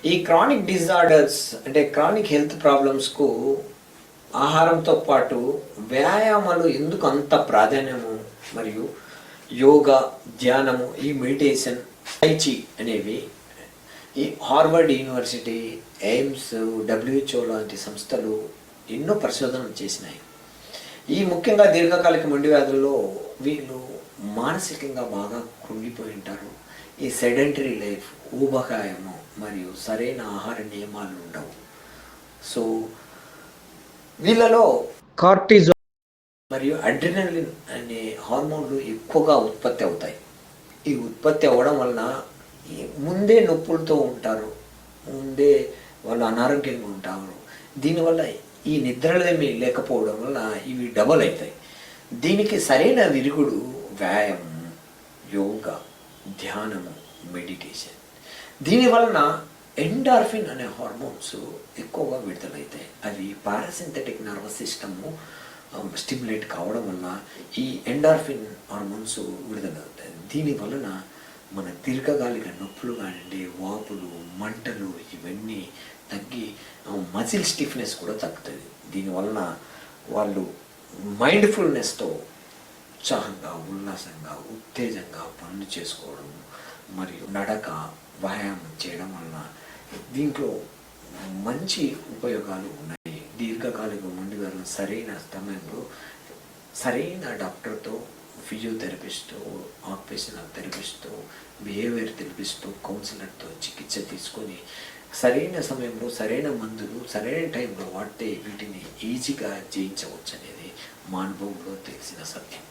ఈ chronic disorders అంటే chronic health ప్రాబ్లమ్స్కు ఆహారంతో పాటు వ్యాయామాలు ఎందుకు అంత ప్రాధాన్యము, మరియు యోగా, ధ్యానము, ఈ మెడిటేషన్, టైచి అనేవి ఈ హార్వర్డ్ యూనివర్సిటీ, ఎయిమ్స్, డబ్ల్యూహెచ్ఓ లాంటి సంస్థలు ఎన్నో పరిశోధనలు చేసినాయి. ఈ ముఖ్యంగా దీర్ఘకాలిక మొండి వ్యాధుల్లో వీళ్ళు మానసికంగా బాగా కృంగిపోయి ఉంటారు. ఈ సెడెంటరీ లైఫ్, ఊబకాయము మరియు సరైన ఆహార నియమాలు ఉండవు. సో వీళ్ళలో కార్టిజోల్ మరియు అడ్రినలిన్ అనే హార్మోన్లు ఎక్కువగా ఉత్పత్తి అవుతాయి. ఈ ఉత్పత్తి అవ్వడం వలన ముందే నొప్పులతో ఉంటారు, ముందే వాళ్ళు అనారోగ్యంగా ఉంటారు. దీనివల్ల ఈ నిద్రలేమి లేకపోవడం వల్ల ఇవి డబల్ అవుతాయి. దీనికి సరైన విరుగుడు వ్యాయామం, యోగా, ధ్యానము, మెడిటేషన్. దీనివలన ఎండార్ఫిన్ అనే హార్మోన్స్ ఎక్కువగా విడుదలవుతాయి. అవి పారాసింథటిక్ నర్వస్ సిస్టము స్టిమ్యులేట్ కావడం వల్ల ఈ ఎండార్ఫిన్ హార్మోన్స్ విడుదలవుతాయి. దీనివలన మన దీర్ఘకాలిక నొప్పులు కానివ్వండి, వాపులు, మంటలు ఇవన్నీ తగ్గి మజిల్ స్టిఫ్నెస్ కూడా తగ్గుతుంది. దీనివలన వాళ్ళు మైండ్ఫుల్నెస్తో ఉత్సాహంగా, ఉల్లాసంగా, ఉత్తేజంగా పనులు చేసుకోవడం మరియు నడక, వ్యాయామం చేయడం వలన దీంట్లో మంచి ఉపయోగాలు ఉన్నాయి. దీర్ఘకాలిక మొండి వ్యాధులు సరైన సమయంలో సరైన డాక్టర్తో, ఫిజియోథెరపిస్ట్తో, ఆక్యుపేషనల్ థెరపిస్ట్తో, బిహేవియర్ థెరపిస్ట్తో, కౌన్సిలర్తో చికిత్స తీసుకొని సరైన సమయంలో సరైన మందులు సరైన టైంలో వాడితే వీటిని ఈజీగా జయించవచ్చు అనేది మా అనుభవంలో తెలిసిన సత్యం.